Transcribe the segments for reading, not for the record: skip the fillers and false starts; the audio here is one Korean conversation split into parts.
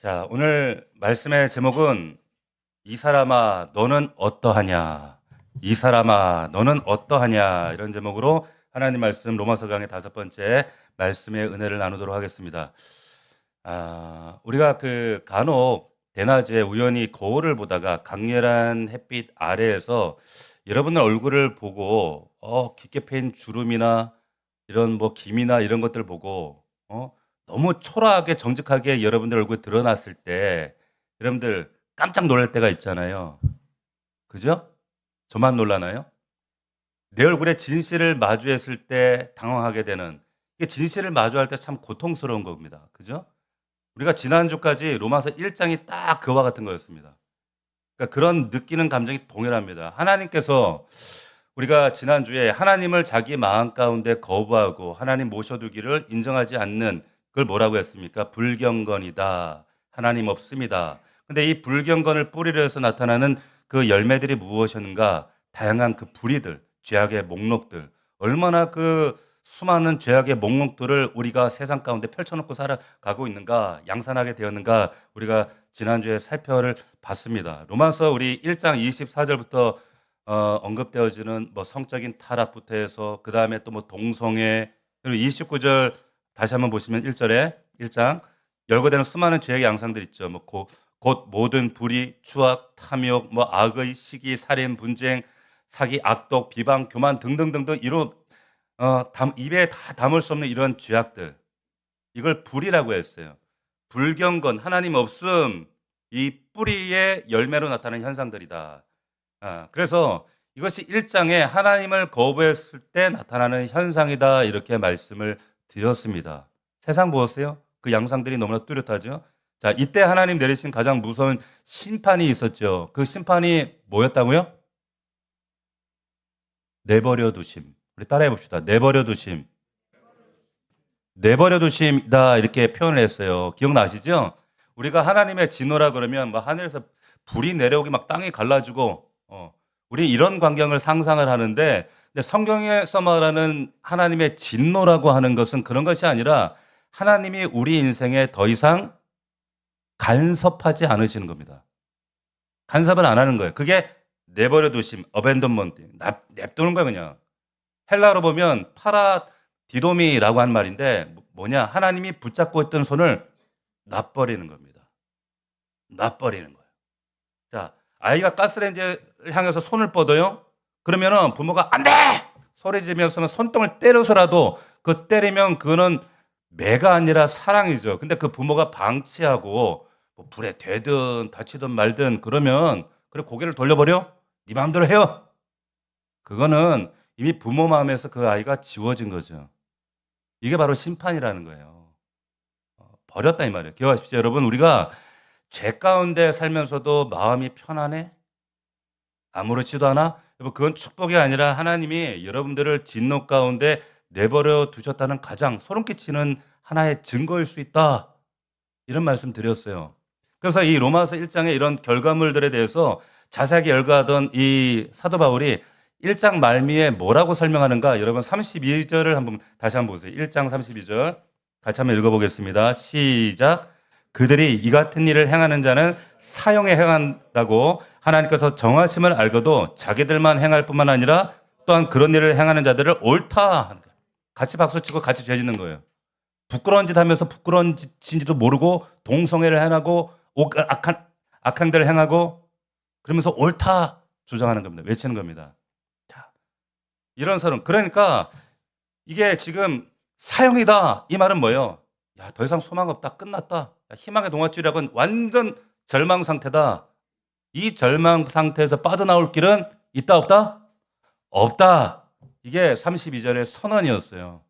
자, 오늘 말씀의 제목은 이 사람아 너는 어떠하냐? 이 사람아 너는 어떠하냐? 이런 제목으로 하나님 말씀 로마서 강의 5번째 말씀의 은혜를 나누도록 하겠습니다. 우리가 간혹 대낮에 우연히 거울을 보다가 강렬한 햇빛 아래에서 여러분의 얼굴을 보고 깊게 패인 주름이나 이런 김이나 이런 것들 보고 너무 초라하게 정직하게 여러분들 얼굴이 드러났을 때 여러분들 깜짝 놀랄 때가 있잖아요. 그죠? 저만 놀라나요? 내 얼굴에 진실을 마주했을 때 당황하게 되는, 이게 진실을 마주할 때 참 고통스러운 겁니다. 그죠? 우리가 지난주까지 로마서 1장이 딱 그와 같은 거였습니다. 그러니까 그런 느끼는 감정이 동일합니다. 하나님께서 우리가 지난주에 하나님을 자기 마음 가운데 거부하고 하나님 모셔두기를 인정하지 않는 그걸 뭐라고 했습니까? 불경건이다. 하나님 없습니다. 근데 이 불경건을 뿌리로 해서 나타나는 그 열매들이 무엇인가? 다양한 그 불의들, 죄악의 목록들. 얼마나 그 수많은 죄악의 목록들을 우리가 세상 가운데 펼쳐놓고 살아가고 있는가, 양산하게 되었는가, 우리가 지난주에 살펴를 봤습니다. 로마서 우리 1장 24절부터 언급되어지는 성적인 타락부터 해서 그 다음에 또 동성애, 그리고 29절 다시 한번 보시면 1절에 1장 열거되는 수많은 죄의 양상들 있죠. 곧 모든 불의, 추악, 탐욕, 악의, 시기, 살인, 분쟁, 사기, 악독, 비방, 교만 등등등등 이런 입에 다 담을 수 없는 이런 죄악들, 이걸 불이라고 했어요. 불경건, 하나님 없음, 이 뿌리의 열매로 나타나는 현상들이다. 그래서 이것이 1장에 하나님을 거부했을 때 나타나는 현상이다, 이렇게 말씀을 드렸습니다. 세상 보세요. 그 양상들이 너무나 뚜렷하죠. 자, 이때 하나님 내리신 가장 무서운 심판이 있었죠. 그 심판이 뭐였다고요? 내버려 두심. 우리 따라해 봅시다. 내버려 두심. 내버려 두심이다, 이렇게 표현을 했어요. 기억나시죠? 우리가 하나님의 진노라 그러면 하늘에서 불이 내려오기 땅이 갈라지고 우리 이런 광경을 상상을 하는데, 근데 성경에서 말하는 하나님의 진노라고 하는 것은 그런 것이 아니라 하나님이 우리 인생에 더 이상 간섭하지 않으시는 겁니다. 간섭을 안 하는 거예요. 그게 내버려 두심, abandonment, 냅두는 거예요, 그냥. 헬라어로 보면 파라디도미라고 한 말인데 뭐냐? 하나님이 붙잡고 있던 손을 놔버리는 겁니다. 놔버리는 거예요. 자, 아이가 가스레인지를 향해서 손을 뻗어요. 그러면은 부모가 안 돼! 소리 지르면서 손등을 때려서라도 그 때리면 그거는 매가 아니라 사랑이죠. 근데 그 부모가 방치하고 불에 되든 다치든 말든 그러면 그래 고개를 돌려버려? 네 마음대로 해요. 그거는 이미 부모 마음에서 그 아이가 지워진 거죠. 이게 바로 심판이라는 거예요. 버렸다 이 말이에요. 기억하십시오, 여러분. 우리가 죄 가운데 살면서도 마음이 편안해? 아무렇지도 않아? 여러분, 그건 축복이 아니라 하나님이 여러분들을 진노 가운데 내버려 두셨다는 가장 소름 끼치는 하나의 증거일 수 있다, 이런 말씀 드렸어요. 그래서 이 로마서 1장의 이런 결과물들에 대해서 자세하게 열거하던 이 사도 바울이 1장 말미에 뭐라고 설명하는가, 여러분 32절을 다시 한번 보세요. 1장 32절 같이 한번 읽어보겠습니다. 시작. 그들이 이 같은 일을 행하는 자는 사형에 행한다고 하나님께서 정하심을 알고도 자기들만 행할 뿐만 아니라 또한 그런 일을 행하는 자들을 옳다 하는 거예요. 같이 박수치고 같이 죄 짓는 거예요. 부끄러운 짓 하면서 부끄러운 짓인지도 모르고 동성애를 행하고 악한 데를 행하고 그러면서 옳다 주장하는 겁니다. 외치는 겁니다. 자, 이런 사람, 그러니까 이게 지금 사형이다, 이 말은 뭐예요? 야, 더 이상 소망 없다, 끝났다, 야, 희망의 동아줄이라고는 완전 절망 상태다. 이 절망 상태에서 빠져나올 길은 있다 없다? 없다. 이게 32절의 선언이었어요.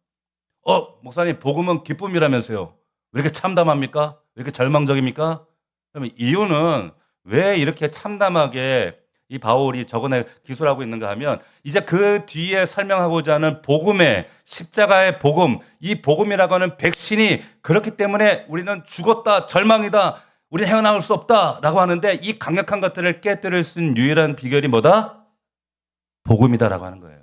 목사님, 복음은 기쁨이라면서요. 왜 이렇게 참담합니까? 왜 이렇게 절망적입니까? 그러면 이유는 왜 이렇게 참담하게 이 바울이 적어내 기술하고 있는가 하면, 이제 그 뒤에 설명하고자 하는 복음의, 십자가의 복음, 이 복음이라고 하는 백신이 그렇기 때문에 우리는 죽었다, 절망이다, 우리 헤어나올 수 없다라고 하는데, 이 강력한 것들을 깨뜨릴 수 있는 유일한 비결이 뭐다? 복음이다라고 하는 거예요.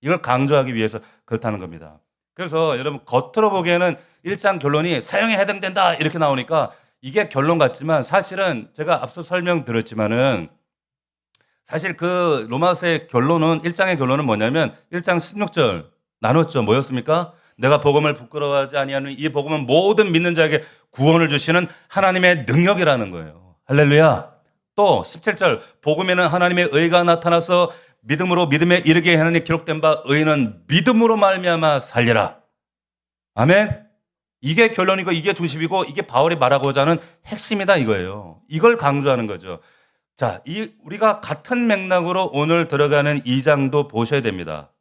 이걸 강조하기 위해서 그렇다는 겁니다. 그래서 여러분, 겉으로 보기에는 1장 결론이 사형에 해당된다 이렇게 나오니까 이게 결론 같지만 사실은 제가 앞서 설명드렸지만은 사실 그 로마서의 결론은 1장의 결론은 뭐냐면 1장 16절 나눴죠. 뭐였습니까? 내가 복음을 부끄러워하지 아니하는 이 복음은 모든 믿는 자에게 구원을 주시는 하나님의 능력이라는 거예요. 할렐루야. 또 17절 복음에는 하나님의 의가 나타나서 믿음으로 믿음에 이르게 하느니 기록된 바 의인은 믿음으로 말미암아 살리라. 아멘. 이게 결론이고 이게 중심이고 이게 바울이 말하고자 하는 핵심이다 이거예요. 이걸 강조하는 거죠. 자, 우리가 같은 맥락으로 오늘 들어가는 2장도 보셔야 됩니다.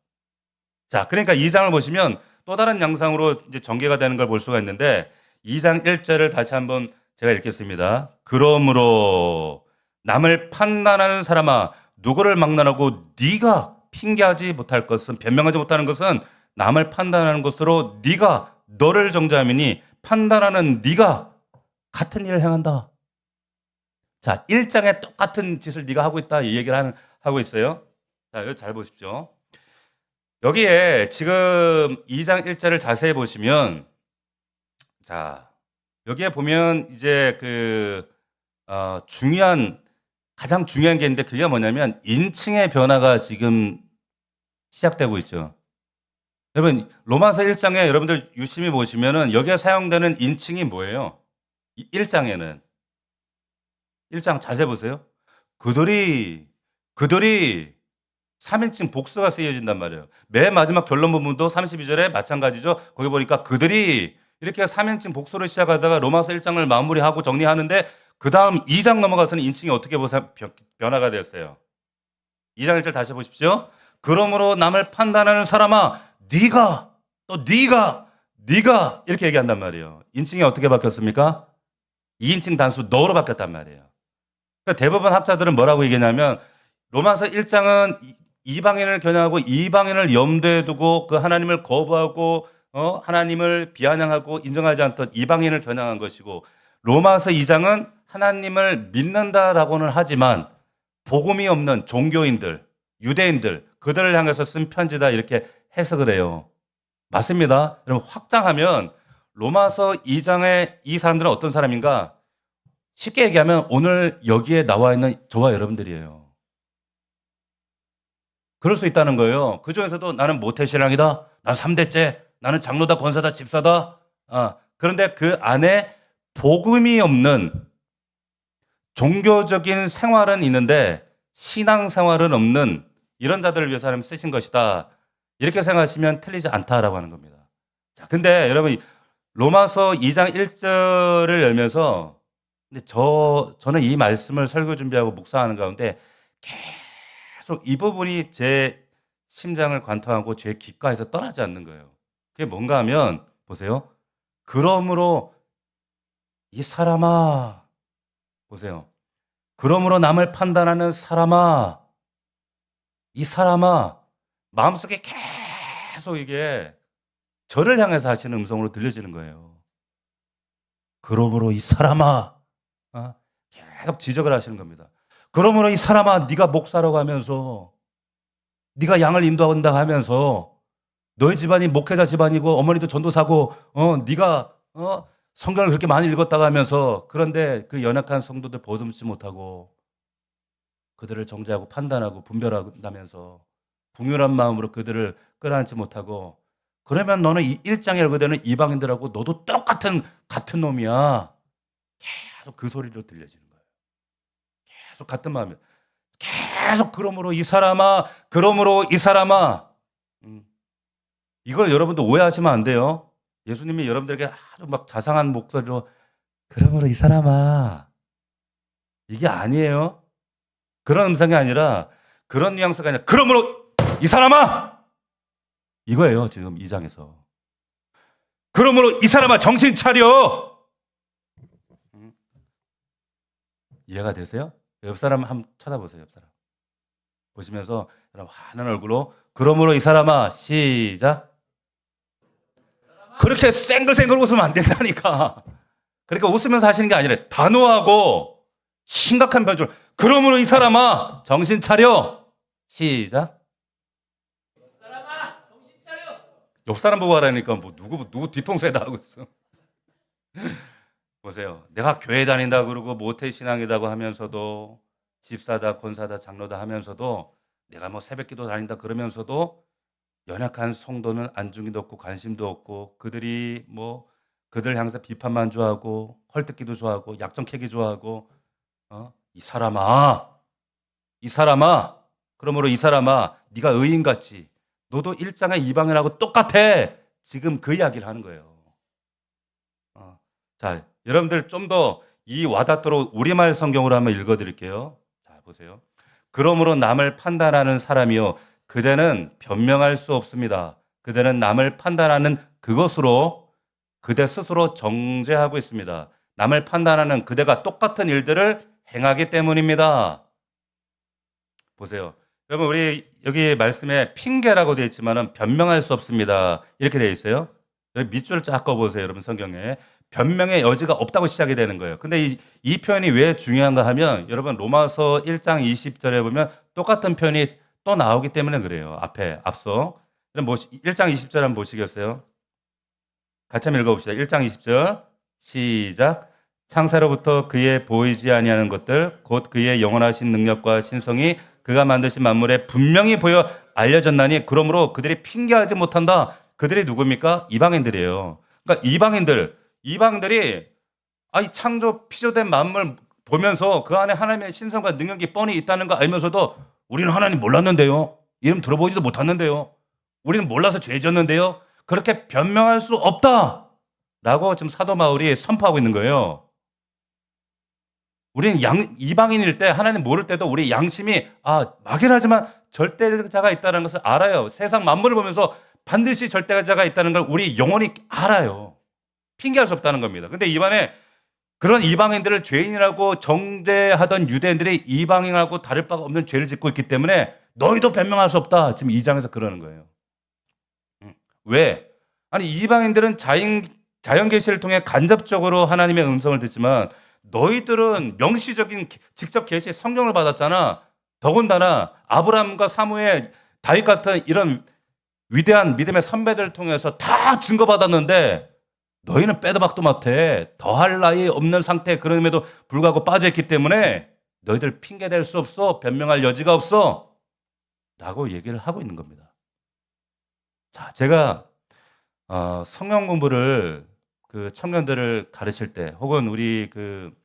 자, 그러니까 2장을 보시면 또 다른 양상으로 이제 전개가 되는 걸 볼 수가 있는데 2장 1절을 다시 한번 제가 읽겠습니다. 그러므로 남을 판단하는 사람아 누구를 막론하고 네가 핑계하지 못할 것은 변명하지 못하는 것은 남을 판단하는 것으로 네가 너를 정죄함이니 판단하는 네가 같은 일을 행한다. 자, 1장에 똑같은 짓을 네가 하고 있다 이 얘기를 하고 있어요. 자, 이거 잘 보십시오. 여기에 지금 2장 1절을 자세히 보시면 자, 여기에 보면 이제 가장 중요한 게 있는데 그게 뭐냐면 인칭의 변화가 지금 시작되고 있죠. 여러분 로마서 1장에 여러분들 유심히 보시면은 여기에 사용되는 인칭이 뭐예요? 1장에는 1장 자세히 보세요. 그들이 3인칭 복수가 쓰여진단 말이에요. 맨 마지막 결론 부분도 32절에 마찬가지죠. 거기 보니까 그들이 이렇게 3인칭 복수를 시작하다가 로마서 1장을 마무리하고 정리하는데 그 다음 2장 넘어가서는 인칭이 어떻게 변화가 됐어요. 2장 1절 다시 보십시오. 그러므로 남을 판단하는 사람아 네가 이렇게 얘기한단 말이에요. 인칭이 어떻게 바뀌었습니까? 2인칭 단수 너로 바뀌었단 말이에요. 그러니까 대부분 학자들은 뭐라고 얘기하냐면 로마서 1장은 이방인을 겨냥하고 이방인을 염두에 두고 그 하나님을 거부하고 하나님을 비아냥하고 인정하지 않던 이방인을 겨냥한 것이고 로마서 2장은 하나님을 믿는다라고는 하지만 복음이 없는 종교인들, 유대인들 그들을 향해서 쓴 편지다 이렇게 해석을 해요. 맞습니다. 여러분 확장하면 로마서 2장의 이 사람들은 어떤 사람인가? 쉽게 얘기하면 오늘 여기에 나와 있는 저와 여러분들이에요. 그럴 수 있다는 거예요. 그중에서도 나는 모태신앙이다. 난 3대째. 나는 장로다, 권사다, 집사다. 그런데 그 안에 복음이 없는 종교적인 생활은 있는데 신앙생활은 없는 이런 자들을 위해서 하나님 쓰신 것이다. 이렇게 생각하시면 틀리지 않다라고 하는 겁니다. 자, 근데 여러분 로마서 2장 1절을 열면서 근데 저는 이 말씀을 설교 준비하고 묵상하는 가운데 계속 이 부분이 제 심장을 관통하고 제 귓가에서 떠나지 않는 거예요. 그게 뭔가 하면 보세요. 그러므로 이 사람아 보세요. 그러므로 남을 판단하는 사람아 이 사람아 마음속에 계속 이게 저를 향해서 하시는 음성으로 들려지는 거예요. 그러므로 이 사람아 계속 지적을 하시는 겁니다. 그러므로 이 사람아 네가 목사라고 하면서 네가 양을 인도한다 하면서 너희 집안이 목회자 집안이고 어머니도 전도사고 네가 성경을 그렇게 많이 읽었다고 하면서 그런데 그 연약한 성도들 보듬지 못하고 그들을 정죄하고 판단하고 분별한다면서 궁휼한 마음으로 그들을 끌어안지 못하고 그러면 너는 이 1장에 열거되는 이방인들하고 너도 같은 놈이야. 계속 그 소리로 들려지는 거예요. 계속 같은 마음이에요. 계속 그러므로 이 사람아 이걸 여러분도 오해하시면 안 돼요. 예수님이 여러분들에게 아주 막 자상한 목소리로 그러므로 이 사람아 이게 아니에요. 그런 음성이 아니라 그런 뉘앙스가 아니라 그러므로 이 사람아 이거예요. 지금 2장에서 그러므로 이 사람아 정신 차려. 이해가 되세요? 옆 사람 한번 쳐다보세요. 옆 사람 보시면서 환한 얼굴로 그러므로 이 사람아 시작. 그렇게 쌩글쌩글 웃으면 안 된다니까. 그러니까 웃으면서 하시는 게 아니라 단호하고 심각한 표정으로 그러므로 이 사람아 정신 차려 시작. 정신 차려. 옆 사람 보고 하라니까 뭐 누구 뒤통수에다 하고 있어. 보세요. 내가 교회 다닌다 그러고 모태신앙이라고 하면서도 집사다, 권사다, 장로다 하면서도 내가 뭐 새벽기도 다닌다 그러면서도 연약한 성도는 안중기도 없고 관심도 없고 그들이 뭐 그들 향해서 비판만 좋아하고 헐뜯기도 좋아하고 약점 캐기 좋아하고 이 사람아, 이 사람아, 그러므로 이 사람아, 네가 의인같이 너도 일장의 이방인하고 똑같아. 지금 그 이야기를 하는 거예요. 자, 여러분들 좀 더 이 와닿도록 우리말 성경으로 한번 읽어드릴게요. 자, 보세요. 그러므로 남을 판단하는 사람이요, 그대는 변명할 수 없습니다. 그대는 남을 판단하는 그것으로 그대 스스로 정죄하고 있습니다. 남을 판단하는 그대가 똑같은 일들을 행하기 때문입니다. 보세요. 여러분, 우리 여기 말씀에 핑계라고 되어 있지만은 변명할 수 없습니다. 이렇게 되어 있어요. 여기 밑줄을 쫙 꺼보세요. 여러분, 성경에. 변명의 여지가 없다고 시작이 되는 거예요. 근데 이 표현이 왜 중요한가 하면 여러분 로마서 1장 20절에 보면 똑같은 표현이 또 나오기 때문에 그래요. 앞서. 그럼 1장 20절 한번 보시겠어요? 같이 한번 읽어봅시다. 1장 20절 시작. 창세로부터 그의 보이지 아니하는 것들 곧 그의 영원하신 능력과 신성이 그가 만드신 만물에 분명히 보여 알려졌나니 그러므로 그들이 핑계하지 못한다. 그들이 누굽니까? 이방인들이에요. 그러니까 이방들이 이 창조 피조된 만물 보면서 그 안에 하나님의 신성과 능력이 뻔히 있다는 거 알면서도 우리는 하나님 몰랐는데요. 이름 들어보지도 못했는데요. 우리는 몰라서 죄 지었는데요. 그렇게 변명할 수 없다라고 지금 사도 바울이 선포하고 있는 거예요. 우리는 이방인일 때 하나님 모를 때도 우리 양심이 막연하지만 절대자가 있다는 것을 알아요. 세상 만물을 보면서 반드시 절대자가 있다는 걸 우리 영혼이 알아요. 핑계할 수 없다는 겁니다. 근데 이번에 그런 이방인들을 죄인이라고 정죄하던 유대인들이 이방인하고 다를 바가 없는 죄를 짓고 있기 때문에 너희도 변명할 수 없다. 지금 2장에서 그러는 거예요. 왜? 아니 이방인들은 자연 계시를 통해 간접적으로 하나님의 음성을 듣지만 너희들은 명시적인 직접 계시 성경을 받았잖아. 더군다나 아브라함과 사무엘, 다윗 같은 이런 위대한 믿음의 선배들을 통해서 다 증거받았는데 너희는 빼도 박도 못해. 더할 나위 없는 상태 그럼에도 불구하고 빠져있기 때문에 너희들 핑계댈 수 없어. 변명할 여지가 없어. 라고 얘기를 하고 있는 겁니다. 자, 제가 성경 공부를 그 청년들을 가르칠 때 혹은 우리 그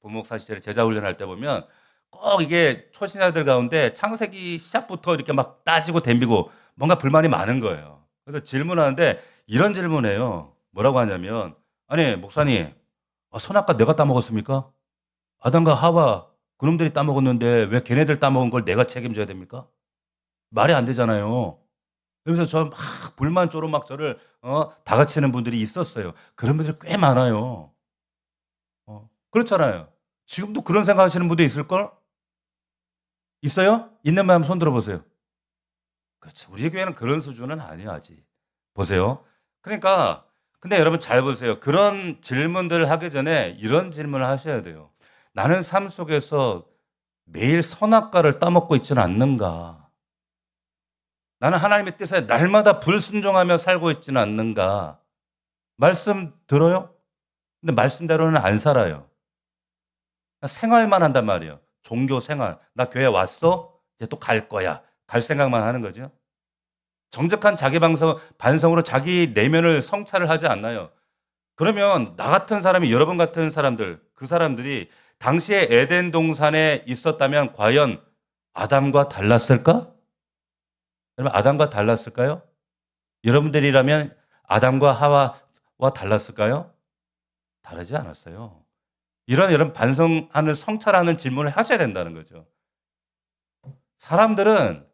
부목사 시절에 제자 훈련할 때 보면 꼭 이게 초신자들 가운데 창세기 시작부터 이렇게 막 따지고 덤비고 뭔가 불만이 많은 거예요. 그래서 질문하는데 이런 질문해요. 뭐라고 하냐면 아니 목사님 선악과 내가 따먹었습니까? 아담과 하와 그놈들이 따먹었는데 왜 걔네들 따먹은 걸 내가 책임져야 됩니까? 말이 안 되잖아요. 그러면서 저 막 불만조로 막 저를 다그치는 분들이 있었어요. 그런 분들 꽤 많아요. 그렇잖아요. 지금도 그런 생각하시는 분도 있을걸? 있어요? 있는 분 한번 손 들어보세요. 그렇죠. 우리 교회는 그런 수준은 아니에요 아직. 보세요. 그러니까 근데 여러분 잘 보세요. 그런 질문들을 하기 전에 이런 질문을 하셔야 돼요. '나는 삶 속에서 매일 선악과를 따먹고 있지는 않는가? 나는 하나님의 뜻에 날마다 불순종하며 살고 있지는 않는가?' 말씀 들어요? 근데 말씀대로는 안 살아요. 생활만 한단 말이에요. 종교 생활. '나 교회 왔어? 이제 또 갈 거야.' 갈 생각만 하는 거죠. 정직한 자기 반성으로 자기 내면을 성찰을 하지 않나요? 그러면 나 같은 사람이 여러분 같은 사람들, 그 사람들이 당시에 에덴 동산에 있었다면 과연 아담과 달랐을까? 여러분 아담과 달랐을까요? 여러분들이라면 아담과 하와와 달랐을까요? 다르지 않았어요. 이런 반성하는 성찰하는 질문을 하셔야 된다는 거죠. 사람들은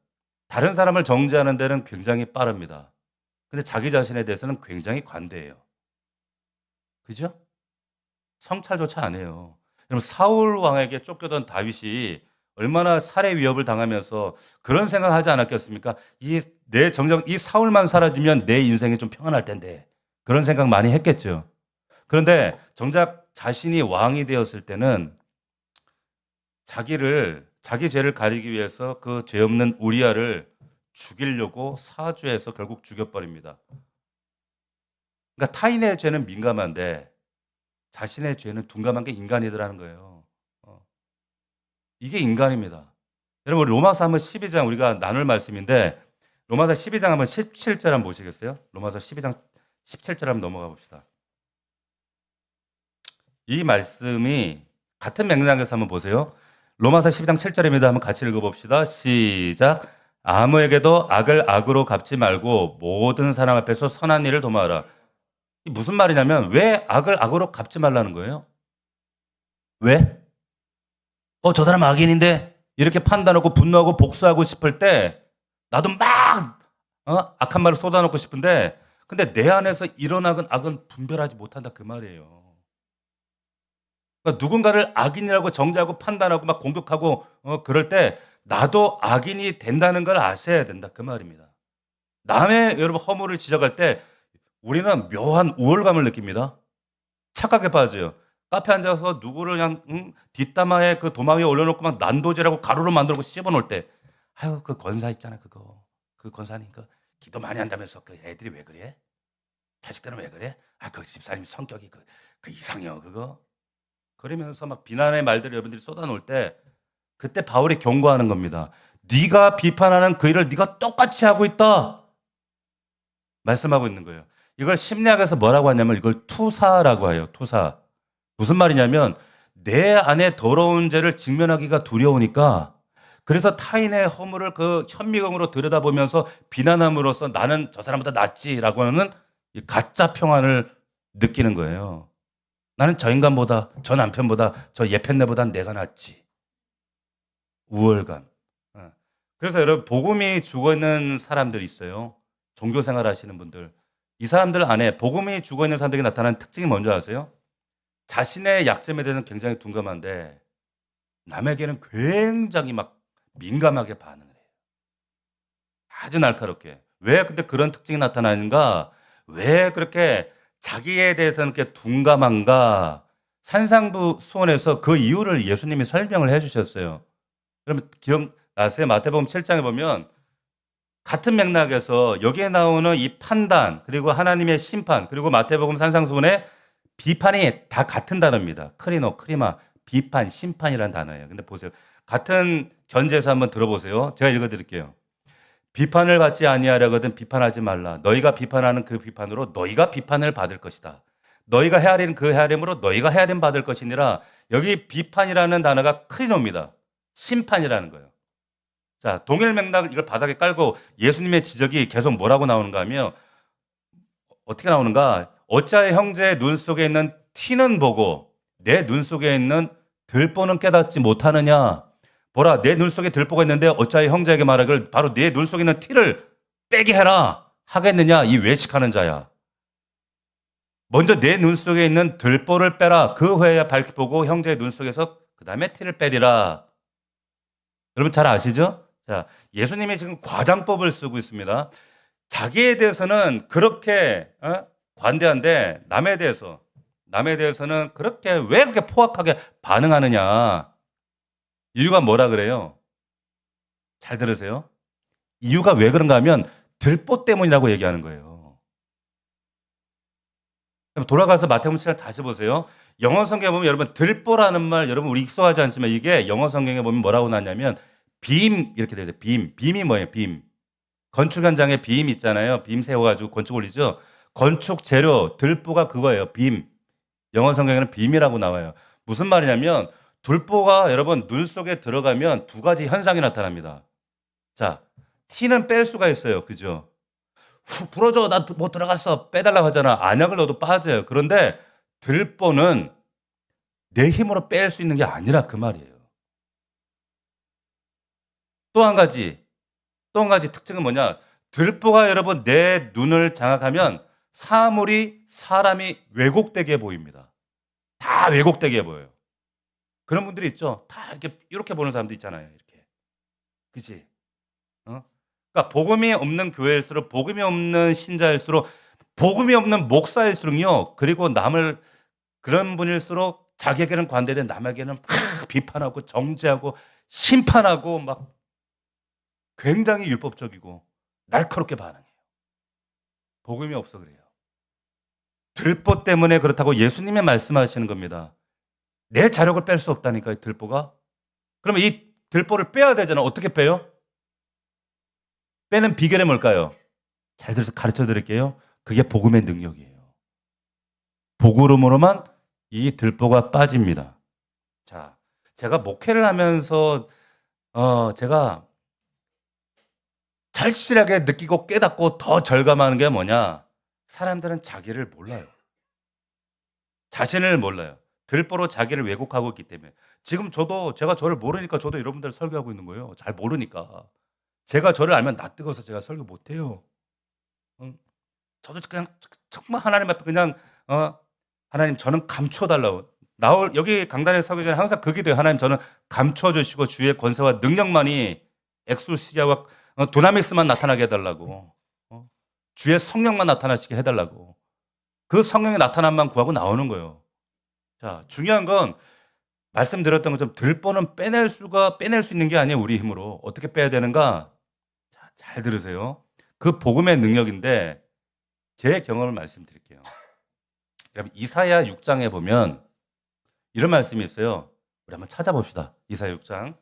다른 사람을 정죄하는 데는 굉장히 빠릅니다. 근데 자기 자신에 대해서는 굉장히 관대해요. 그죠? 성찰조차 안 해요. 여러분 사울 왕에게 쫓겨던 다윗이 얼마나 살해 위협을 당하면서 그런 생각하지 않았겠습니까? 이 사울만 사라지면 내 인생이 좀 평안할 텐데. 그런 생각 많이 했겠죠. 그런데 정작 자신이 왕이 되었을 때는 자기 죄를 가리기 위해서 그 죄 없는 우리아를 죽이려고 사주해서 결국 죽여 버립니다. 그러니까 타인의 죄는 민감한데 자신의 죄는 둔감한 게 인간이더라는 거예요. 어. 이게 인간입니다. 여러분 로마서 한번 12장 우리가 나눌 말씀인데 로마서 12장 한번 17절 한번 보시겠어요? 로마서 12장 17절 한번 넘어가 봅시다. 이 말씀이 같은 맥락에서 한번 보세요. 로마서 12장 7절입니다. 한번 같이 읽어봅시다. 시작. 아무에게도 악을 악으로 갚지 말고 모든 사람 앞에서 선한 일을 도모하라. 이 무슨 말이냐면 왜 악을 악으로 갚지 말라는 거예요? 왜? 저 사람 악인인데 이렇게 판단하고 분노하고 복수하고 싶을 때 나도 막 악한 말을 쏟아놓고 싶은데 근데 내 안에서 이런 악은 분별하지 못한다 그 말이에요. 그러니까 누군가를 악인이라고 정죄하고 판단하고 막 공격하고 그럴 때 나도 악인이 된다는 걸 아셔야 된다 그 말입니다. 남의 여러분 허물을 지적할 때 우리는 묘한 우월감을 느낍니다. 착각에 빠져요. 카페 앉아서 누구를 그냥 뒷담화에 그 도마 위에 올려놓고 막 난도질하고 가루로 만들고 씹어놓을 때 아유 그 권사 있잖아 그거 그 권사님 그 기도 많이 한다면서 그 애들이 왜 그래? 자식들은 왜 그래? 그 집사님 성격이 그 이상해요 그거. 그러면서 막 비난의 말들을 여러분들이 쏟아놓을 때 그때 바울이 경고하는 겁니다. 네가 비판하는 그 일을 네가 똑같이 하고 있다. 말씀하고 있는 거예요. 이걸 심리학에서 뭐라고 하냐면 이걸 투사라고 해요. 투사. 무슨 말이냐면 내 안에 더러운 죄를 직면하기가 두려우니까 그래서 타인의 허물을 그 현미경으로 들여다보면서 비난함으로써 나는 저 사람보다 낫지라고 하는 이 가짜 평안을 느끼는 거예요. 나는 저 인간보다 저 남편보다 저 예편네보단 내가 낫지. 우월감. 그래서 여러분 복음이 죽어 있는 사람들이 있어요. 종교 생활 하시는 분들. 이 사람들 안에 복음이 죽어 있는 사람들에게 나타나는 특징이 뭔지 아세요? 자신의 약점에 대해서는 굉장히 둔감한데 남에게는 굉장히 막 민감하게 반응을 해요. 아주 날카롭게. 왜 근데 그런 특징이 나타나는가? 왜 그렇게 자기에 대해서는 이렇게 둔감한가? 산상수훈에서 그 이유를 예수님이 설명을 해 주셨어요. 그러면 기억나세요? 마태복음 7장에 보면 같은 맥락에서 여기에 나오는 이 판단 그리고 하나님의 심판 그리고 마태복음 산상수훈의 비판이 다 같은 단어입니다. 크리노, 크리마, 비판, 심판이라는 단어예요. 근데 보세요. 같은 견제에서 한번 들어보세요. 제가 읽어드릴게요. 비판을 받지 아니하려거든 비판하지 말라. 너희가 비판하는 그 비판으로 너희가 비판을 받을 것이다. 너희가 헤아리는 그 헤아림으로 너희가 헤아림 받을 것이니라. 여기 비판이라는 단어가 크리노입니다. 심판이라는 거예요. 자, 동일 맥락 이걸 바닥에 깔고 예수님의 지적이 계속 뭐라고 나오는가 하면 어떻게 나오는가? 어찌하여 형제의 눈 속에 있는 티는 보고 내 눈 속에 있는 들보는 깨닫지 못하느냐? 보라, 내 눈 속에 들보가 있는데 어찌하여 형제에게 말하기를 바로 내 눈 속에 있는 티를 빼게 해라 하겠느냐? 이 외식하는 자야. 먼저 내 눈 속에 있는 들보를 빼라. 그 후에야 밝히 보고 형제의 눈 속에서 그 다음에 티를 빼리라. 여러분 잘 아시죠? 자, 예수님이 지금 과장법을 쓰고 있습니다. 자기에 대해서는 그렇게 관대한데 남에 대해서는 그렇게 왜 그렇게 포악하게 반응하느냐? 이유가 뭐라 그래요? 잘 들으세요. 이유가 왜 그런가 하면 들보 때문이라고 얘기하는 거예요. 그럼 돌아가서 마태복음 7장 다시 보세요. 영어 성경에 보면 여러분 들보라는 말 여러분 우리 익숙하지 않지만 이게 영어 성경에 보면 뭐라고 나왔냐면 빔 이렇게 되어 있어요. 빔이 뭐예요? 빔. 건축 현장에 빔 있잖아요. 빔 세워가지고 건축 올리죠. 건축 재료 들보가 그거예요. 빔. 영어 성경에는 빔이라고 나와요. 무슨 말이냐면 들보가 여러분 눈 속에 들어가면 두 가지 현상이 나타납니다. 자, 티는 뺄 수가 있어요. 그죠? 후, 부러져. 나 뭐 들어갔어. 빼달라고 하잖아. 안약을 넣어도 빠져요. 그런데 들보는 내 힘으로 뺄 수 있는 게 아니라 그 말이에요. 또 한 가지 특징은 뭐냐? 들보가 여러분 내 눈을 장악하면 사람이 왜곡되게 보입니다. 다 왜곡되게 보여요. 그런 분들이 있죠. 다 이렇게 보는 사람도 있잖아요. 이렇게. 그치? 그러니까 복음이 없는 교회일수록 복음이 없는 신자일수록 복음이 없는 목사일수록요. 그리고 남을 그런 분일수록 자기에게는 관대된 남에게는 막 비판하고 정죄하고 심판하고 막 굉장히 율법적이고 날카롭게 반응해요. 복음이 없어 그래요. 들보 때문에 그렇다고 예수님이 말씀하시는 겁니다. 내 자력을 뺄 수 없다니까요, 들보가. 그러면 이 들보를 빼야 되잖아. 어떻게 빼요? 빼는 비결이 뭘까요? 잘 들어서 가르쳐 드릴게요. 그게 복음의 능력이에요. 복음으로만 이 들보가 빠집니다. 자, 제가 목회를 하면서 제가 절실하게 느끼고 깨닫고 더 절감하는 게 뭐냐? 사람들은 자기를 몰라요. 자신을 몰라요. 들보로 자기를 왜곡하고 있기 때문에. 지금 제가 저를 모르니까 저도 여러분들 설교하고 있는 거예요. 잘 모르니까. 제가 저를 알면 낯뜨거워서 제가 설교 못 해요. 응. 저도 그냥 정말 하나님 앞에 그냥 하나님 저는 감춰 달라고. 여기 강단에 서기 전에 항상 그 기도예요. 하나님 저는 감춰 주시고 주의 권세와 능력만이 엑소시아와 두나미스만 나타나게 해 달라고. 주의 성령만 나타나시게 해 달라고. 그 성령의 나타남만 구하고 나오는 거예요. 자, 중요한 건 말씀드렸던 것처럼 들보는 빼낼 수 있는 게 아니에요, 우리 힘으로. 어떻게 빼야 되는가? 자, 잘 들으세요. 그 복음의 능력인데 제 경험을 말씀드릴게요. 여러분 이사야 6장에 보면 이런 말씀이 있어요. 우리 한번 찾아봅시다. 이사야 6장.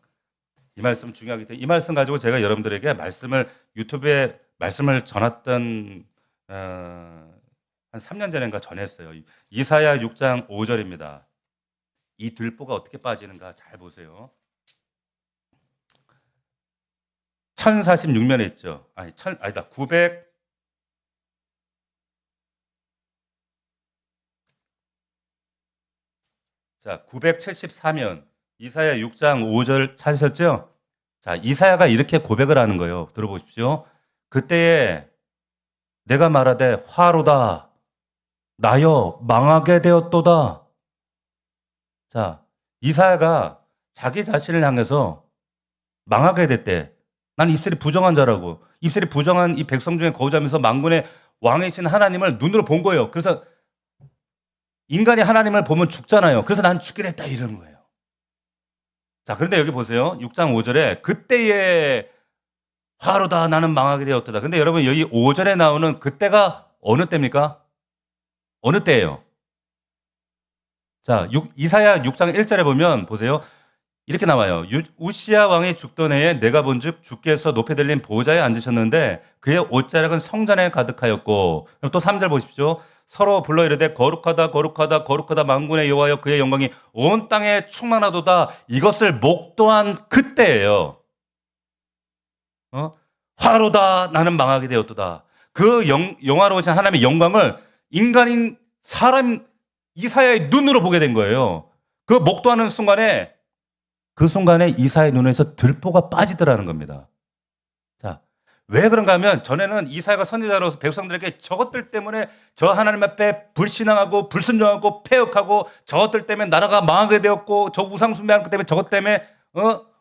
이 말씀 중요하기 때문에 이 말씀 가지고 제가 여러분들에게 유튜브에 말씀을 전했던 한 3년 전인가 전했어요. 이사야 6장 5절입니다. 이 들보가 어떻게 빠지는가 잘 보세요. 1046면에 있죠. 아니다. 974면 이사야 6장 5절 찾으셨죠? 자, 이사야가 이렇게 고백을 하는 거예요. 들어보십시오. 그때에 내가 말하되 화로다 나여 망하게 되었도다. 자, 이사야가 자기 자신을 향해서 망하게 됐대. 난 입술이 부정한 자라고. 입술이 부정한 이 백성 중에 거주하면서 만군의 왕이신 하나님을 눈으로 본 거예요. 그래서 인간이 하나님을 보면 죽잖아요. 그래서 난 죽게 됐다 이러는 거예요. 자, 그런데 여기 보세요. 6장 5절에 그때에 화로다 나는 망하게 되었다. 근데 여러분 여기 5절에 나오는 그때가 어느 때입니까? 어느 때예요? 자, 이사야 6장 1절에 보면 보세요. 이렇게 나와요. 우시야 왕이 죽던 해에 내가 본즉 주께서 높이 들린 보좌에 앉으셨는데 그의 옷자락은 성전에 가득하였고 그럼 또 3절 보십시오. 서로 불러 이르되 거룩하다 거룩하다 거룩하다 만군의 여호와여 그의 영광이 온 땅에 충만하도다. 이것을 목도한 그때예요. 화로다 나는 망하게 되었도다. 그 영화로우신 하나님의 영광을 인간인 사람 이사야의 눈으로 보게 된 거예요. 그 목도하는 순간에 이사야의 눈에서 들보가 빠지더라는 겁니다. 자, 왜 그런가 하면 전에는 이사야가 선지자로서 백성들에게 저것들 때문에 저 하나님 앞에 불신앙하고 불순종하고 패역하고 저것들 때문에 나라가 망하게 되었고 저 우상 숭배하는 것 때문에 저것 때문에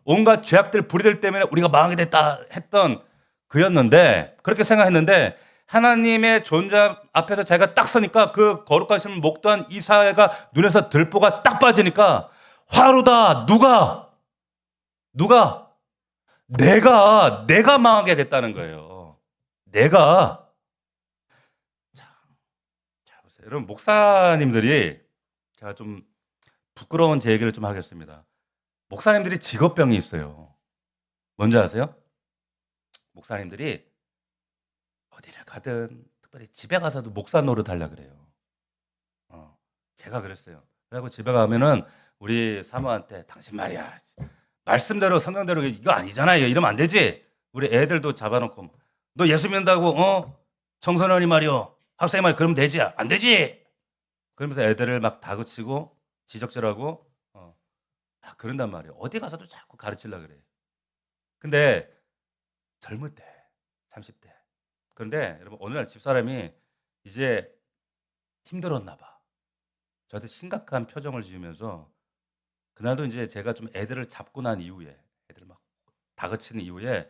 온갖 죄악들 불의들 때문에 우리가 망하게 됐다 했던 그였는데 그렇게 생각했는데 하나님의 존재 앞에서 자기가 딱 서니까 그 거룩하신 목도한 이사야가 눈에서 들보가 딱 빠지니까 화로다. 누가? 내가 망하게 됐다는 거예요. 내가. 자, 잘 보세요. 여러분 목사님들이 제가 좀 부끄러운 제 얘기를 좀 하겠습니다. 목사님들이 직업병이 있어요. 뭔지 아세요? 목사님들이 어디를 가든 특별히 집에 가서도 목사 노릇 하려고 그래요. 제가 그랬어요. 그래고 집에 가면은 우리 사모한테 당신 말이야. 말씀대로 성경대로 이거 아니잖아요. 이러면 안 되지. 우리 애들도 잡아놓고 너 예수 믿는다고 청소년이 말이요. 학생이 말 그러면 되지. 안 되지. 그러면서 애들을 막 다그치고 지적질하고 그런단 말이에요. 어디 가서도 자꾸 가르치려고 그래. 근데 젊을 때 30대. 그런데 여러분 어느 날 집사람이 이제 힘들었나 봐. 저한테 심각한 표정을 지으면서 그날도 이제 제가 좀 애들을 잡고 난 이후에 애들을 막 다그치는 이후에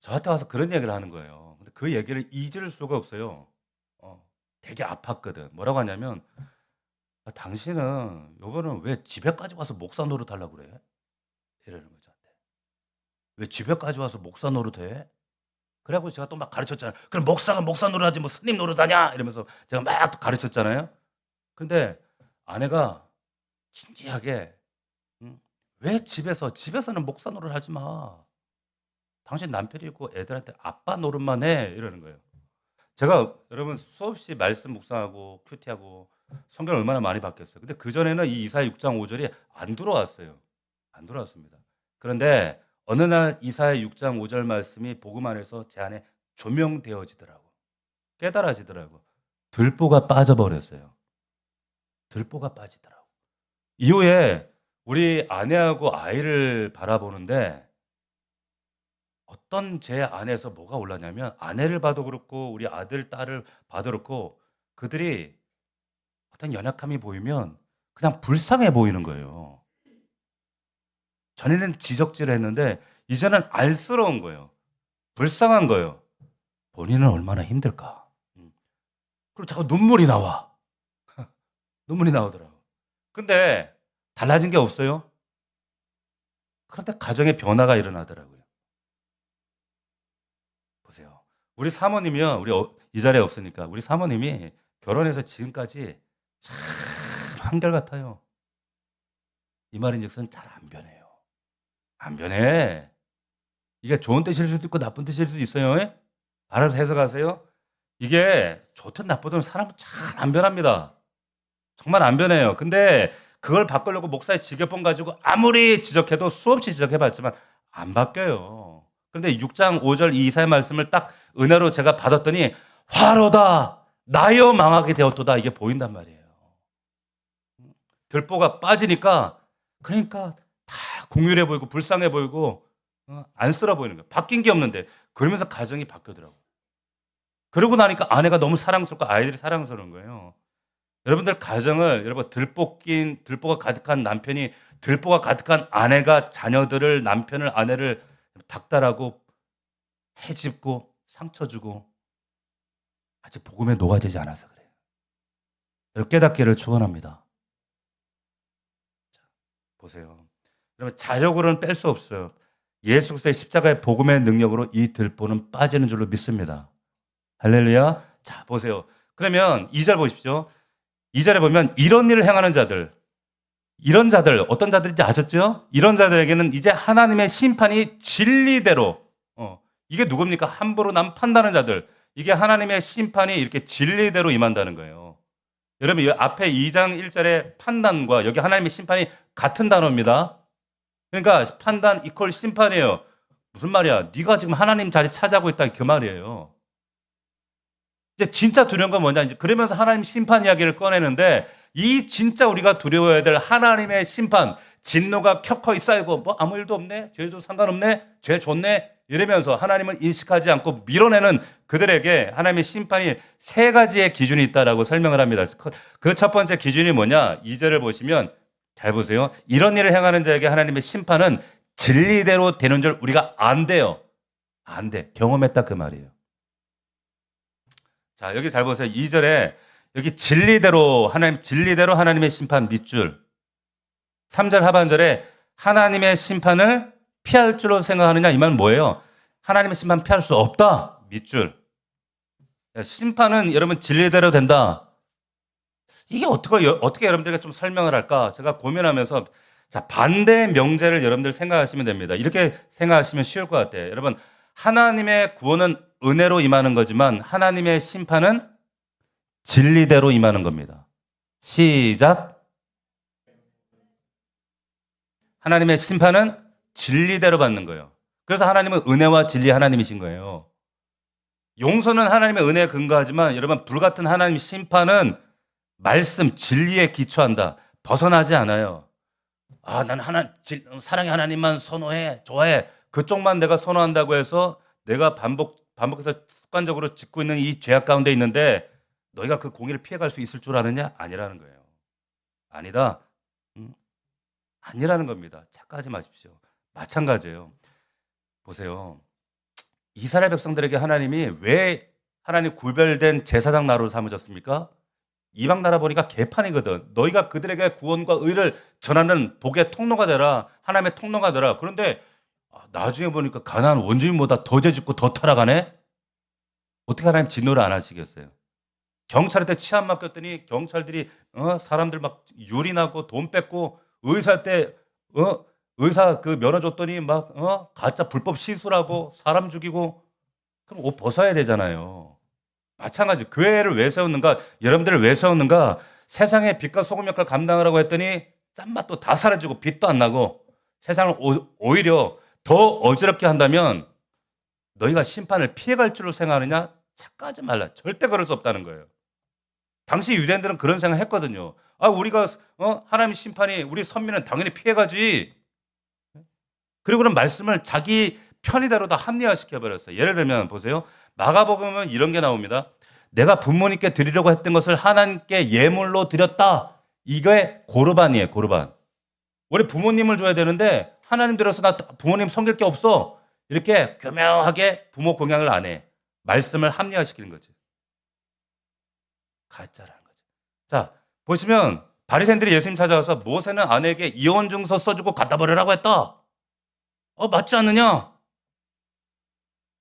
저한테 와서 그런 얘기를 하는 거예요. 근데 그 얘기를 잊을 수가 없어요. 되게 아팠거든. 뭐라고 하냐면 당신은 요거는 왜 집에까지 와서 목사 노릇 하려고 그래? 이러는 거죠. 저한테. 왜 집에까지 와서 목사 노릇 해? 그래갖고 제가 또 막 가르쳤잖아요. 그럼 목사가 목사 노릇하지 뭐 스님 노릇하냐 이러면서 제가 막 또 가르쳤잖아요. 근데 아내가 진지하게 왜 집에서는 목사 노릇 하지 마. 당신 남편이고 애들한테 아빠 노릇만 해 이러는 거예요. 제가 여러분 수없이 말씀 묵상하고 큐티하고 성경 얼마나 많이 바뀌었어요. 근데 그전에는 이 이사야 6장 5절이 안 들어왔어요. 안 들어왔습니다. 그런데 어느 날 이사야 6장 5절 말씀이 복음 안에서 제 안에 조명되어지더라고. 깨달아지더라고. 들보가 빠져버렸어요. 들보가 빠지더라고. 이후에 우리 아내하고 아이를 바라보는데 어떤 제 안에서 뭐가 올랐냐면 아내를 봐도 그렇고 우리 아들, 딸을 봐도 그렇고 그들이 어떤 연약함이 보이면 그냥 불쌍해 보이는 거예요. 전에는 지적질을 했는데 이제는 안쓰러운 거예요. 불쌍한 거예요. 본인은 얼마나 힘들까. 그리고 자꾸 눈물이 나와. 눈물이 나오더라고. 근데 달라진 게 없어요. 그런데 가정에 변화가 일어나더라고요. 보세요. 우리 사모님이요. 이 자리에 없으니까 우리 사모님이 결혼해서 지금까지 참 한결같아요. 이 말인즉슨 잘 안 변해요. 안 변해. 이게 좋은 뜻일 수도 있고 나쁜 뜻일 수도 있어요. 예? 알아서 해석하세요. 이게 좋든 나쁘든 사람은 잘 안 변합니다. 정말 안 변해요. 근데 그걸 바꾸려고 목사의 지게폰 가지고 아무리 지적해도 수없이 지적해봤지만 안 바뀌어요. 그런데 6장 5절 이 이사의 말씀을 딱 은혜로 제가 받았더니 화로다 나여 망하게 되었도다 이게 보인단 말이에요. 들보가 빠지니까 그러니까 다 궁휼해 보이고 불쌍해 보이고 안쓰러워 보이는 거예요. 바뀐 게 없는데 그러면서 가정이 바뀌더라고요. 그러고 나니까 아내가 너무 사랑스럽고 아이들이 사랑스러운 거예요. 여러분들 가정을 여러분 들보가 가득한 남편이 들보가 가득한 아내가 자녀들을 남편을 아내를 닥달하고 해집고 상처 주고 아직 복음에 녹아지지 않아서 그래요. 여러분 깨닫기를 축원합니다. 보세요. 여러분 자력으로는 뺄 수 없어요. 예수 그리스도의 십자가의 복음의 능력으로 이 들보는 빠지는 줄로 믿습니다. 할렐루야. 자, 보세요. 그러면 2절 보십시오. 2절에 보면 이런 일을 행하는 자들, 이런 자들 어떤 자들인지 아셨죠? 이런 자들에게는 이제 하나님의 심판이 진리대로 이게 누굽니까? 함부로 남 판단하는 자들. 이게 하나님의 심판이 이렇게 진리대로 임한다는 거예요. 여러분 이 앞에 2장 1절의 판단과 여기 하나님의 심판이 같은 단어입니다. 그러니까 판단 이퀄 심판이에요. 무슨 말이야? 네가 지금 하나님 자리 차지하고 있다 그 말이에요. 이제 진짜 두려운 건 뭐냐? 이제 그러면서 하나님 심판 이야기를 꺼내는데 이 진짜 우리가 두려워해야 될 하나님의 심판, 진노가 켜커이 쌓이고 뭐 아무 일도 없네, 죄도 상관없네, 죄 좋네 이러면서 하나님을 인식하지 않고 밀어내는 그들에게 하나님의 심판이 세 가지의 기준이 있다라고 설명을 합니다. 그 첫 번째 기준이 뭐냐? 2절을 보시면 잘 보세요. 이런 일을 행하는 자에게 하나님의 심판은 진리대로 되는 줄 우리가 안 돼요. 안 돼. 경험했다 그 말이에요. 자, 여기 잘 보세요. 2절에 여기 진리대로 하나님의 심판 밑줄. 3절 하반절에 하나님의 심판을 피할 줄로 생각하느냐 이 말은 뭐예요? 하나님의 심판 피할 수 없다. 밑줄. 심판은 여러분 진리대로 된다. 이게 어떻게 여러분들에게 좀 설명을 할까? 제가 고민하면서 자, 반대 명제를 여러분들 생각하시면 됩니다. 이렇게 생각하시면 쉬울 것 같아요. 여러분, 하나님의 구원은 은혜로 임하는 거지만 하나님의 심판은 진리대로 임하는 겁니다. 시작. 하나님의 심판은 진리대로 받는 거예요. 그래서 하나님은 은혜와 진리 하나님이신 거예요. 용서는 하나님의 은혜에 근거하지만 여러분 불같은 하나님의 심판은 말씀 진리에 기초한다. 벗어나지 않아요. 아, 난 사랑의 하나님만 선호해, 좋아해. 그쪽만 내가 선호한다고 해서 내가 반복해서 습관적으로 짓고 있는 이 죄악 가운데 있는데 너희가 그 공의를 피해갈 수 있을 줄 아느냐? 아니라는 거예요. 아니다. 아니라는 겁니다. 착각하지 마십시오. 마찬가지예요. 보세요. 이스라엘 백성들에게 하나님이 왜 하나님 구별된 제사장 나라로 삼으셨습니까? 이방 나라 보니까 개판이거든. 너희가 그들에게 구원과 의를 전하는 복의 통로가 되라. 하나님의 통로가 되라. 그런데 나중에 보니까 가나안 원주민보다 더 죄짓고 더 타락하네? 어떻게 하나님 진노를 안 하시겠어요? 경찰한테 치안 맡겼더니 경찰들이 사람들 막 유린하고 돈 뺏고 의사 때 의사 그 면허 줬더니 막 가짜 불법 시술하고 사람 죽이고 그럼 옷 벗어야 되잖아요. 마찬가지 교회를 왜 세웠는가? 여러분들을 왜 세웠는가? 세상의 빛과 소금 역할을 감당하라고 했더니 짠맛도 다 사라지고 빛도 안 나고 세상을 오히려 더 어지럽게 한다면 너희가 심판을 피해갈 줄로 생각하느냐? 착각하지 말라. 절대 그럴 수 없다는 거예요. 당시 유대인들은 그런 생각을 했거든요. 우리가 하나님 심판이 우리 선민은 당연히 피해가지. 그리고 그런 말씀을 자기 편의대로 다 합리화시켜 버렸어요. 예를 들면 보세요. 마가복음은 이런 게 나옵니다. 내가 부모님께 드리려고 했던 것을 하나님께 예물로 드렸다. 이게 고르반이에요. 고르반. 우리 부모님을 줘야 되는데 하나님 들어서 나 부모님 섬길 게 없어. 이렇게 교묘하게 부모 공양을 안 해. 말씀을 합리화시키는 거지. 가짜라는 거죠. 자, 보시면 바리새인들이 예수님 찾아와서 모세는 아내에게 이혼 증서 써주고 갖다 버리라고 했다. 맞지 않느냐?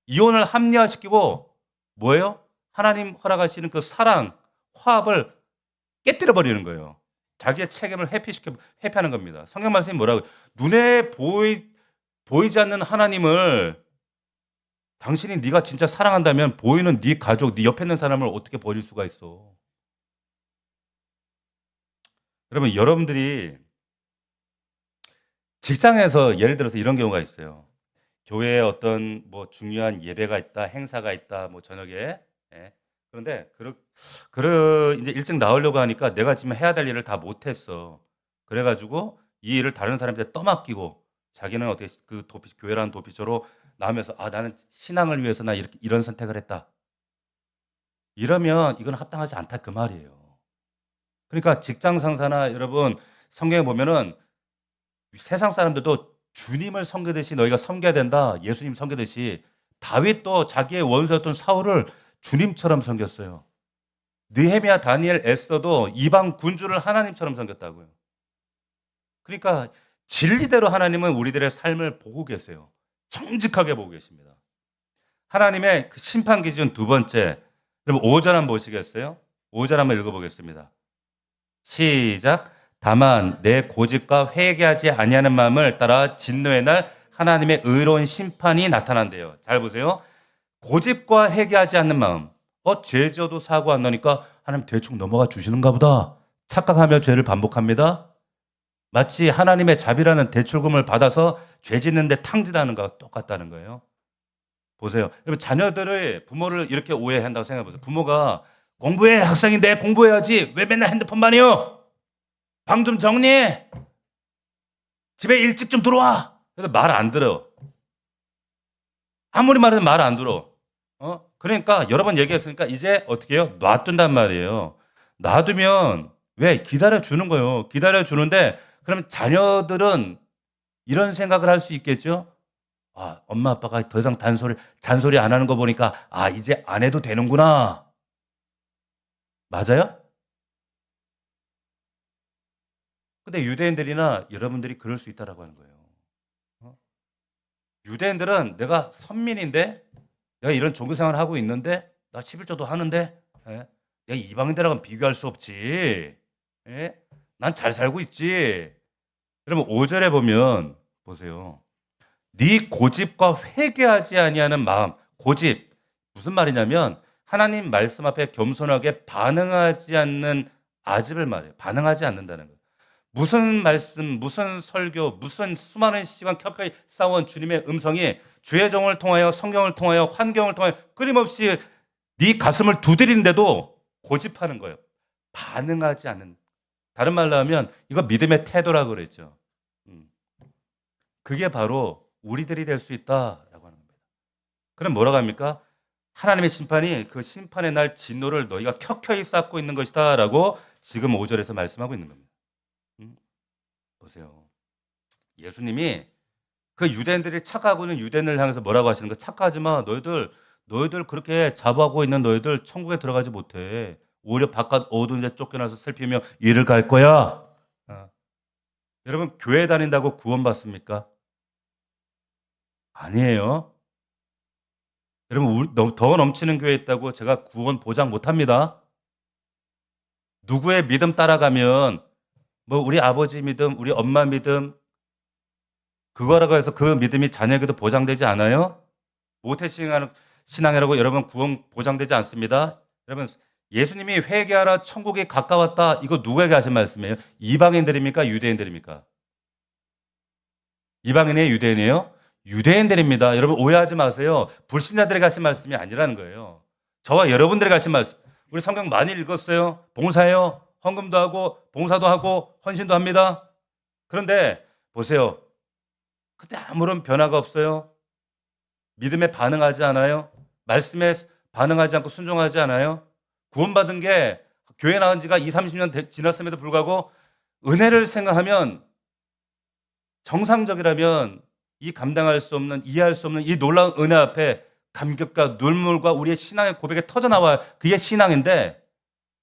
이혼을 합리화시키고 뭐예요? 하나님 허락하시는 그 사랑, 화합을 깨뜨려 버리는 거예요. 자기의 책임을 회피하는 겁니다. 성경 말씀이 뭐라고? 눈에 보이지 않는 하나님을 당신이 네가 진짜 사랑한다면 보이는 네 가족, 네 옆에 있는 사람을 어떻게 버릴 수가 있어? 여러분, 여러분들이 직장에서 예를 들어서 이런 경우가 있어요. 교회에 어떤 뭐 중요한 예배가 있다, 행사가 있다, 뭐 저녁에. 예. 그런데 이제 일찍 나오려고 하니까 내가 지금 해야 될 일을 다 못했어. 그래가지고 이 일을 다른 사람한테 떠맡기고 자기는 어떻게 그 교회라는 도피처로 나오면서 나는 신앙을 위해서 나 이런 선택을 했다. 이러면 이건 합당하지 않다 그 말이에요. 그러니까 직장 상사나 여러분 성경에 보면은 세상 사람들도 주님을 섬기듯이 너희가 섬겨야 된다. 예수님 섬기듯이 다윗도 자기의 원수였던 사울을 주님처럼 섬겼어요. 느헤미야, 다니엘, 에스더도 이방 군주를 하나님처럼 섬겼다고요. 그러니까 진리대로 하나님은 우리들의 삶을 보고 계세요. 정직하게 보고 계십니다. 하나님의 그 심판 기준 두 번째. 그럼 5절 한번 보시겠어요? 5절 한번 읽어보겠습니다. 시작. 다만 내 고집과 회개하지 아니하는 마음을 따라 진노의 날 하나님의 의로운 심판이 나타난대요. 잘 보세요. 고집과 회개하지 않는 마음. 죄 지어도 사고 안 나니까 하나님 대충 넘어가 주시는가 보다. 착각하며 죄를 반복합니다. 마치 하나님의 자비라는 대출금을 받아서 죄 짓는데 탕진하는 것과 똑같다는 거예요. 보세요. 여러분 자녀들의 부모를 이렇게 오해한다고 생각해 보세요. 부모가 공부해 학생인데 공부해야지 왜 맨날 핸드폰만 해요? 방 좀 정리해. 집에 일찍 좀 들어와. 그래서 말 안 들어. 아무리 말해도 말 안 들어. 그러니까 여러 번 얘기했으니까 이제 어떻게 해요? 놔둔단 말이에요. 놔두면 왜? 기다려주는 거예요. 기다려주는데 그럼 자녀들은 이런 생각을 할 수 있겠죠? 엄마 아빠가 더 이상 잔소리 안 하는 거 보니까 이제 안 해도 되는구나. 맞아요? 근데 유대인들이나 여러분들이 그럴 수 있다라고 하는 거예요. 유대인들은 내가 선민인데 내가 이런 종교 생활을 하고 있는데 나 11조도 하는데 내가 이방인들하고는 비교할 수 없지. 난 잘 살고 있지. 그러면 5절에 보면 보세요. 네 고집과 회개하지 아니하는 마음. 고집. 무슨 말이냐면 하나님 말씀 앞에 겸손하게 반응하지 않는 아집을 말해요. 반응하지 않는다는 거예요. 무슨 말씀, 무슨 설교, 무슨 수많은 시간 켜켜이 쌓아온 주님의 음성이 주의 정을 통하여 성경을 통하여 환경을 통하여 끊임없이 네 가슴을 두드리는데도 고집하는 거예요. 반응하지 않는. 다른 말로 하면 이거 믿음의 태도라고 그랬죠. 그게 바로 우리들이 될 수 있다라고 하는 겁니다. 그럼 뭐라고 합니까? 하나님의 심판이 그 심판의 날 진노를 너희가 켜켜이 쌓고 있는 것이다라고 지금 5절에서 말씀하고 있는 겁니다. 보세요. 예수님이 그 유대인들이 착각하고 있는 유대인을 향해서 뭐라고 하시는 거예요? 착각하지 마. 너희들 그렇게 자부하고 있는 너희들 천국에 들어가지 못해. 오히려 바깥 어두운 데 쫓겨나서 슬피며 이를 갈 거야. 여러분 교회 다닌다고 구원받습니까? 아니에요. 여러분, 더 넘치는 교회 있다고 제가 구원 보장 못합니다. 누구의 믿음 따라가면 뭐 우리 아버지 믿음, 우리 엄마 믿음 그거라고 해서 그 믿음이 자녀에게도 보장되지 않아요? 신앙이라고 여러분 구원 보장되지 않습니다. 여러분, 예수님이 회개하라 천국이 가까웠다, 이거 누구에게 하신 말씀이에요? 이방인들입니까? 유대인들입니까? 이방인이에요? 유대인이에요? 유대인들입니다. 여러분 오해하지 마세요. 불신자들에게 하신 말씀이 아니라는 거예요. 저와 여러분들에게 하신 말씀. 우리 성경 많이 읽었어요. 봉사해요. 헌금도 하고 봉사도 하고 헌신도 합니다. 그런데 보세요. 그때 아무런 변화가 없어요. 믿음에 반응하지 않아요. 말씀에 반응하지 않고 순종하지 않아요. 구원받은 게 교회 나온 지가 20, 30년 지났음에도 불구하고 은혜를 생각하면 정상적이라면 이 감당할 수 없는, 이해할 수 없는 이 놀라운 은혜 앞에 감격과 눈물과 우리의 신앙의 고백에 터져나와야 그게 신앙인데,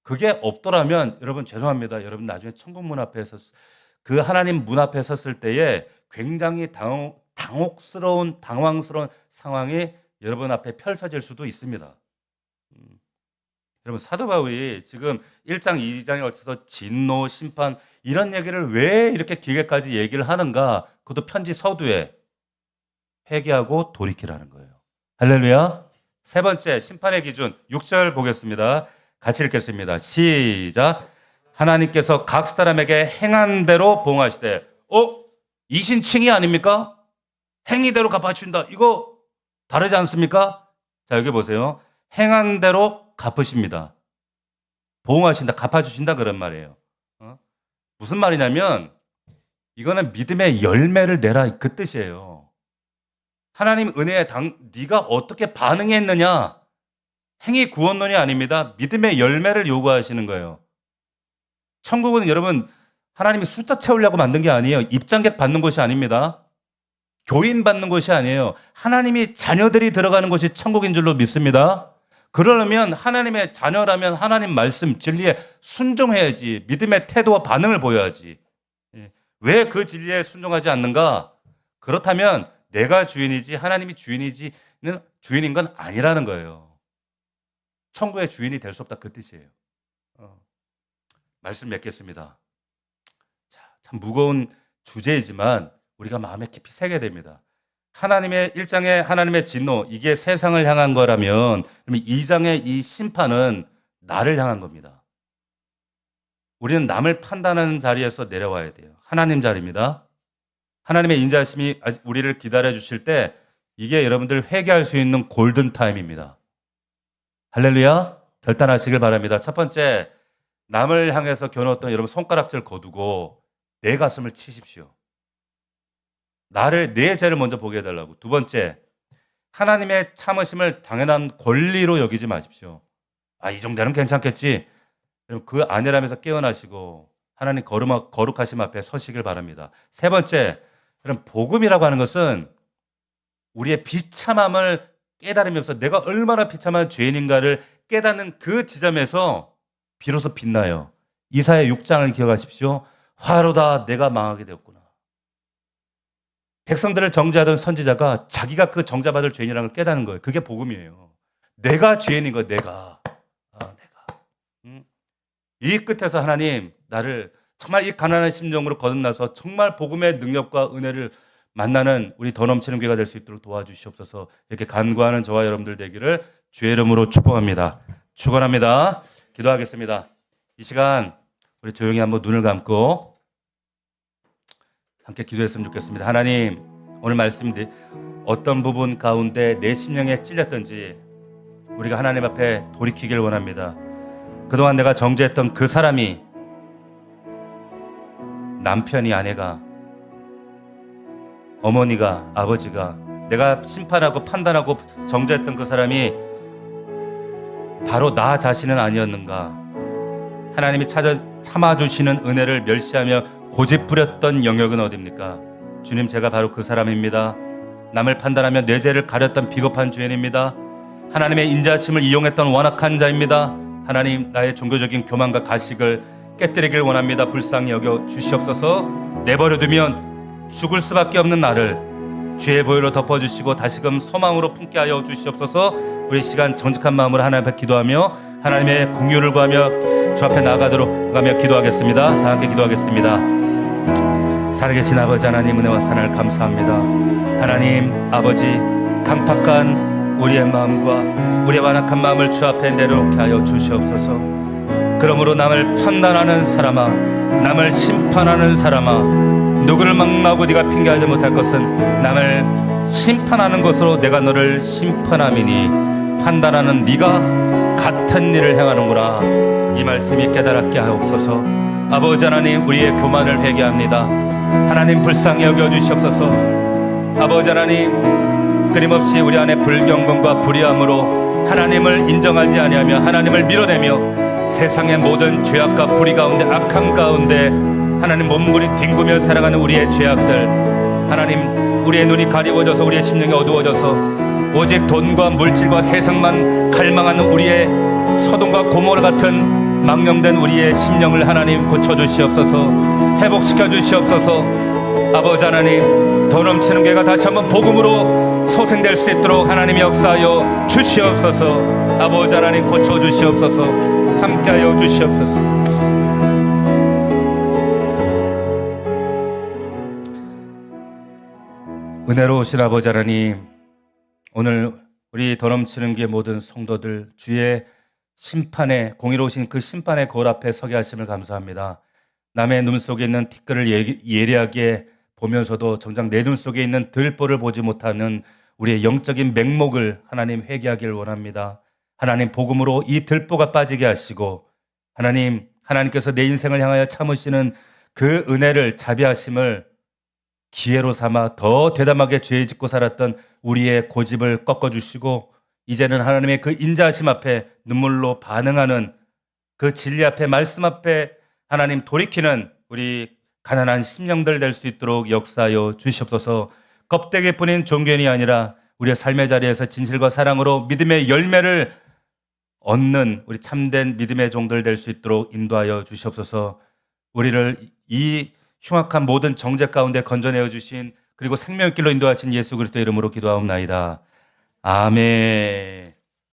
그게 없더라면 여러분 죄송합니다. 여러분 나중에 천국 문 앞에 그 하나님 문 앞에 섰을 때에 굉장히 당황스러운 상황이 여러분 앞에 펼쳐질 수도 있습니다. 여러분, 사도 바울이 지금 1장 2장에 걸쳐서 진노, 심판 이런 얘기를 왜 이렇게 길게까지 얘기를 하는가? 그것도 편지 서두에 회개하고 돌이키라는 거예요. 할렐루야. 세 번째, 심판의 기준 6절 보겠습니다. 같이 읽겠습니다. 시작. 하나님께서 각 사람에게 행한 대로 보응하시되. 이신칭이 아닙니까? 행위대로 갚아주신다. 이거 다르지 않습니까? 자, 여기 보세요. 행한 대로 갚으십니다. 보응하신다, 갚아주신다, 그런 말이에요. 무슨 말이냐면 이거는 믿음의 열매를 내라, 그 뜻이에요. 하나님 은혜에 네가 어떻게 반응했느냐, 행위 구원론이 아닙니다. 믿음의 열매를 요구하시는 거예요. 천국은 여러분 하나님이 숫자 채우려고 만든 게 아니에요. 입장객 받는 곳이 아닙니다. 교인 받는 곳이 아니에요. 하나님이 자녀들이 들어가는 곳이 천국인 줄로 믿습니다. 그러려면 하나님의 자녀라면 하나님 말씀, 진리에 순종해야지. 믿음의 태도와 반응을 보여야지. 왜 그 진리에 순종하지 않는가? 그렇다면 내가 주인이지 하나님이 주인인 건 아니라는 거예요. 천국의 주인이 될 수 없다, 그 뜻이에요. 말씀 맺겠습니다. 자, 참 무거운 주제이지만 우리가 마음에 깊이 새게 됩니다. 하나님의 1장의 하나님의 진노, 이게 세상을 향한 거라면 2장의 이 심판은 나를 향한 겁니다. 우리는 남을 판단하는 자리에서 내려와야 돼요. 하나님 자리입니다. 하나님의 인자하심이 우리를 기다려 주실 때 이게 여러분들 회개할 수 있는 골든타임입니다. 할렐루야. 결단하시길 바랍니다. 첫 번째, 남을 향해서 겨누었던 여러분 손가락질 거두고 내 가슴을 치십시오. 내 죄를 먼저 보게 해달라고. 두 번째, 하나님의 참으심을 당연한 권리로 여기지 마십시오. 이 정도는 괜찮겠지. 그 아니라면서 깨어나시고 하나님 거룩하심 앞에 서시길 바랍니다. 세 번째, 그럼 복음이라고 하는 것은 우리의 비참함을 깨달으면서 내가 얼마나 비참한 죄인인가를 깨닫는 그 지점에서 비로소 빛나요. 이사야 6장을 기억하십시오. 화로다, 내가 망하게 되었구나. 백성들을 정죄하던 선지자가 자기가 그 정죄받을 죄인이라는 걸 깨닫는 거예요. 그게 복음이에요. 내가 죄인인 거예요. 내가. 이 끝에서 하나님, 나를 정말 이 가난한 심령으로 거듭나서 정말 복음의 능력과 은혜를 만나는 우리 더 넘치는 교회가 될 수 있도록 도와주시옵소서. 이렇게 간구하는 저와 여러분들 되기를 주의 이름으로 축복합니다. 축원합니다. 기도하겠습니다. 이 시간 우리 조용히 한번 눈을 감고 함께 기도했으면 좋겠습니다. 하나님, 오늘 말씀드린 어떤 부분 가운데 내 심령에 찔렸던지 우리가 하나님 앞에 돌이키길 원합니다. 그동안 내가 정죄했던 그 사람이, 남편이, 아내가, 어머니가, 아버지가, 내가 심판하고 판단하고 정죄했던 그 사람이 바로 나 자신은 아니었는가? 하나님이 참아주시는 은혜를 멸시하며 고집부렸던 영역은 어디입니까? 주님, 제가 바로 그 사람입니다. 남을 판단하며 내 죄를 가렸던 비겁한 죄인입니다. 하나님의 인자하심을 이용했던 완악한 자입니다. 하나님, 나의 종교적인 교만과 가식을 깨뜨리길 원합니다. 불쌍히 여겨 주시옵소서. 내버려두면 죽을 수밖에 없는 나를 주의 보혈로 덮어주시고 다시금 소망으로 품게 하여 주시옵소서. 우리 시간 정직한 마음으로 하나님 앞에 기도하며 하나님의 긍휼을 구하며 주 앞에 나가도록 하며 기도하겠습니다. 다 함께 기도하겠습니다. 살아계신 아버지 하나님, 은혜와 사랑을 감사합니다. 하나님 아버지, 강팍한 우리의 마음과 우리의 완악한 마음을 주 앞에 내려놓게 하여 주시옵소서. 그러므로 남을 판단하는 사람아, 남을 심판하는 사람아, 누구를 막나고 네가 핑계하지 못할 것은 남을 심판하는 것으로 내가 너를 심판함이니 판단하는 네가 같은 일을 행하는구나. 이 말씀이 깨달았게 하옵소서. 아버지 하나님, 우리의 교만을 회개합니다. 하나님 불쌍히 여겨주시옵소서. 아버지 하나님, 끊임없이 우리 안에 불경건과 불의함으로 하나님을 인정하지 아니하며 하나님을 밀어내며 세상의 모든 죄악과 불의 가운데, 악함 가운데 하나님 몸부림 뒹구며 살아가는 우리의 죄악들, 하나님 우리의 눈이 가리워져서 우리의 심령이 어두워져서 오직 돈과 물질과 세상만 갈망하는 우리의 소돔과 고모라 같은 망령된 우리의 심령을 하나님 고쳐주시옵소서. 회복시켜 주시옵소서. 아버지 하나님, 더 넘치는 괴가 다시 한번 복음으로 소생될 수 있도록 하나님이 역사하여 주시옵소서. 아버지 하나님, 고쳐주시옵소서. 함께하여 주시옵소서. 은혜로우신 아버지 하나님, 오늘 우리 더 넘치는 게 모든 성도들 주의 심판에, 공의로우신 그 심판의 거울 앞에 서게 하심을 감사합니다. 남의 눈 속에 있는 티끌을 예리하게 보면서도 정작 내 눈 속에 있는 들보를 보지 못하는 우리의 영적인 맹목을 하나님 회개하기를 원합니다. 하나님 복음으로 이 들보가 빠지게 하시고, 하나님께서 내 인생을 향하여 참으시는 그 은혜를, 자비하심을 기회로 삼아 더 대담하게 죄 짓고 살았던 우리의 고집을 꺾어주시고, 이제는 하나님의 그 인자하심 앞에 눈물로 반응하는, 그 진리 앞에, 말씀 앞에 하나님 돌이키는 우리 가난한 심령들 될 수 있도록 역사하여 주시옵소서. 껍데기뿐인 종교인이 아니라 우리의 삶의 자리에서 진실과 사랑으로 믿음의 열매를 얻는 우리 참된 믿음의 종들 될 수 있도록 인도하여 주시옵소서. 우리를 이 흉악한 모든 정죄 가운데 건져내어 주신, 그리고 생명의 길로 인도하신 예수 그리스도의 이름으로 기도하옵나이다. 아멘.